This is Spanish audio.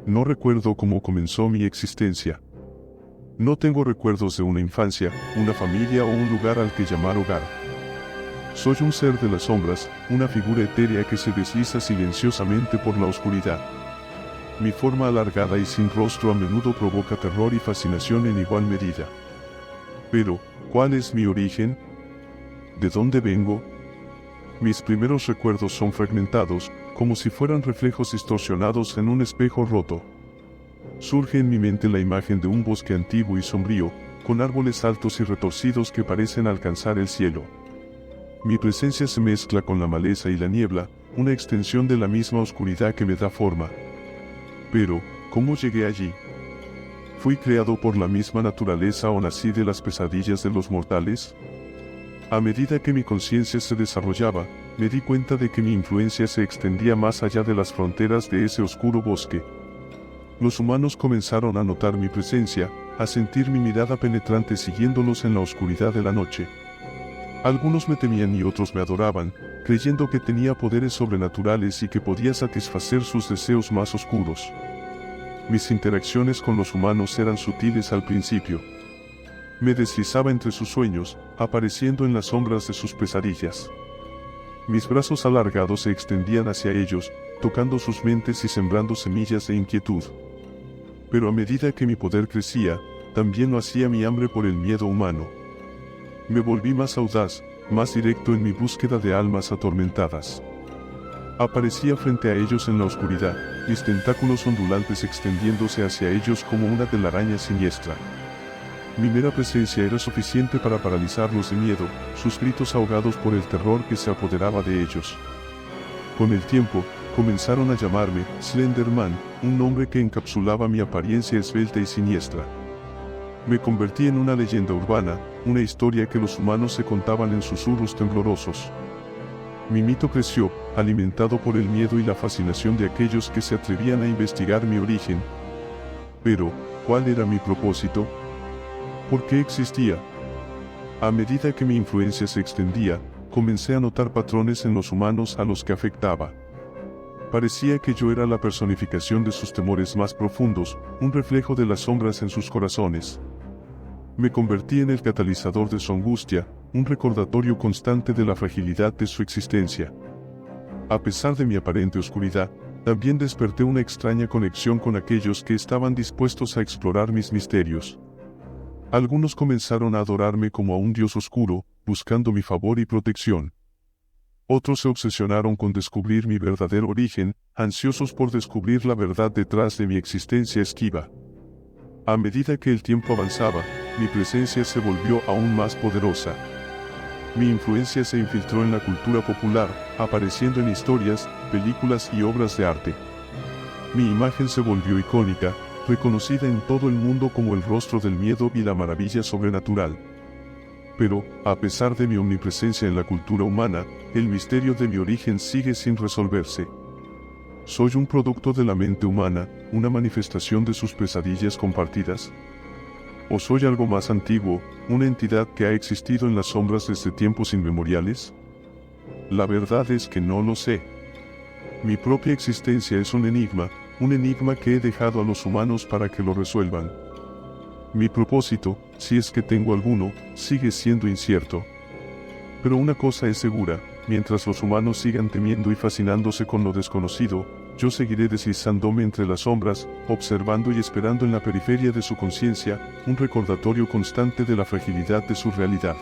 No recuerdo cómo comenzó mi existencia. No tengo recuerdos de una infancia, una familia o un lugar al que llamar hogar. Soy un ser de las sombras, una figura etérea que se desliza silenciosamente por la oscuridad. Mi forma alargada y sin rostro a menudo provoca terror y fascinación en igual medida. Pero, ¿cuál es mi origen? ¿De dónde vengo? Mis primeros recuerdos son fragmentados, como si fueran reflejos distorsionados en un espejo roto. Surge en mi mente la imagen de un bosque antiguo y sombrío, con árboles altos y retorcidos que parecen alcanzar el cielo. Mi presencia se mezcla con la maleza y la niebla, una extensión de la misma oscuridad que me da forma. Pero, ¿cómo llegué allí? ¿Fui creado por la misma naturaleza o nací de las pesadillas de los mortales? A medida que mi conciencia se desarrollaba, me di cuenta de que mi influencia se extendía más allá de las fronteras de ese oscuro bosque. Los humanos comenzaron a notar mi presencia, a sentir mi mirada penetrante siguiéndolos en la oscuridad de la noche. Algunos me temían y otros me adoraban, creyendo que tenía poderes sobrenaturales y que podía satisfacer sus deseos más oscuros. Mis interacciones con los humanos eran sutiles al principio. Me deslizaba entre sus sueños, apareciendo en las sombras de sus pesadillas. Mis brazos alargados se extendían hacia ellos, tocando sus mentes y sembrando semillas de inquietud. Pero a medida que mi poder crecía, también lo hacía mi hambre por el miedo humano. Me volví más audaz, más directo en mi búsqueda de almas atormentadas. Aparecía frente a ellos en la oscuridad, mis tentáculos ondulantes extendiéndose hacia ellos como una telaraña siniestra. Mi mera presencia era suficiente para paralizarlos de miedo, sus gritos ahogados por el terror que se apoderaba de ellos. Con el tiempo, comenzaron a llamarme Slenderman, un nombre que encapsulaba mi apariencia esbelta y siniestra. Me convertí en una leyenda urbana, una historia que los humanos se contaban en susurros temblorosos. Mi mito creció, alimentado por el miedo y la fascinación de aquellos que se atrevían a investigar mi origen. Pero, ¿cuál era mi propósito? ¿Por qué existía? A medida que mi influencia se extendía, comencé a notar patrones en los humanos a los que afectaba. Parecía que yo era la personificación de sus temores más profundos, un reflejo de las sombras en sus corazones. Me convertí en el catalizador de su angustia, un recordatorio constante de la fragilidad de su existencia. A pesar de mi aparente oscuridad, también desperté una extraña conexión con aquellos que estaban dispuestos a explorar mis misterios. Algunos comenzaron a adorarme como a un dios oscuro, buscando mi favor y protección. Otros se obsesionaron con descubrir mi verdadero origen, ansiosos por descubrir la verdad detrás de mi existencia esquiva. A medida que el tiempo avanzaba, mi presencia se volvió aún más poderosa. Mi influencia se infiltró en la cultura popular, apareciendo en historias, películas y obras de arte. Mi imagen se volvió icónica, reconocida en todo el mundo como el rostro del miedo y la maravilla sobrenatural. Pero, a pesar de mi omnipresencia en la cultura humana, el misterio de mi origen sigue sin resolverse. ¿Soy un producto de la mente humana, una manifestación de sus pesadillas compartidas? ¿O soy algo más antiguo, una entidad que ha existido en las sombras desde tiempos inmemoriales? La verdad es que no lo sé. Mi propia existencia es un enigma que he dejado a los humanos para que lo resuelvan. Mi propósito, si es que tengo alguno, sigue siendo incierto. Pero una cosa es segura, mientras los humanos sigan temiendo y fascinándose con lo desconocido, yo seguiré deslizándome entre las sombras, observando y esperando en la periferia de su conciencia, un recordatorio constante de la fragilidad de su realidad.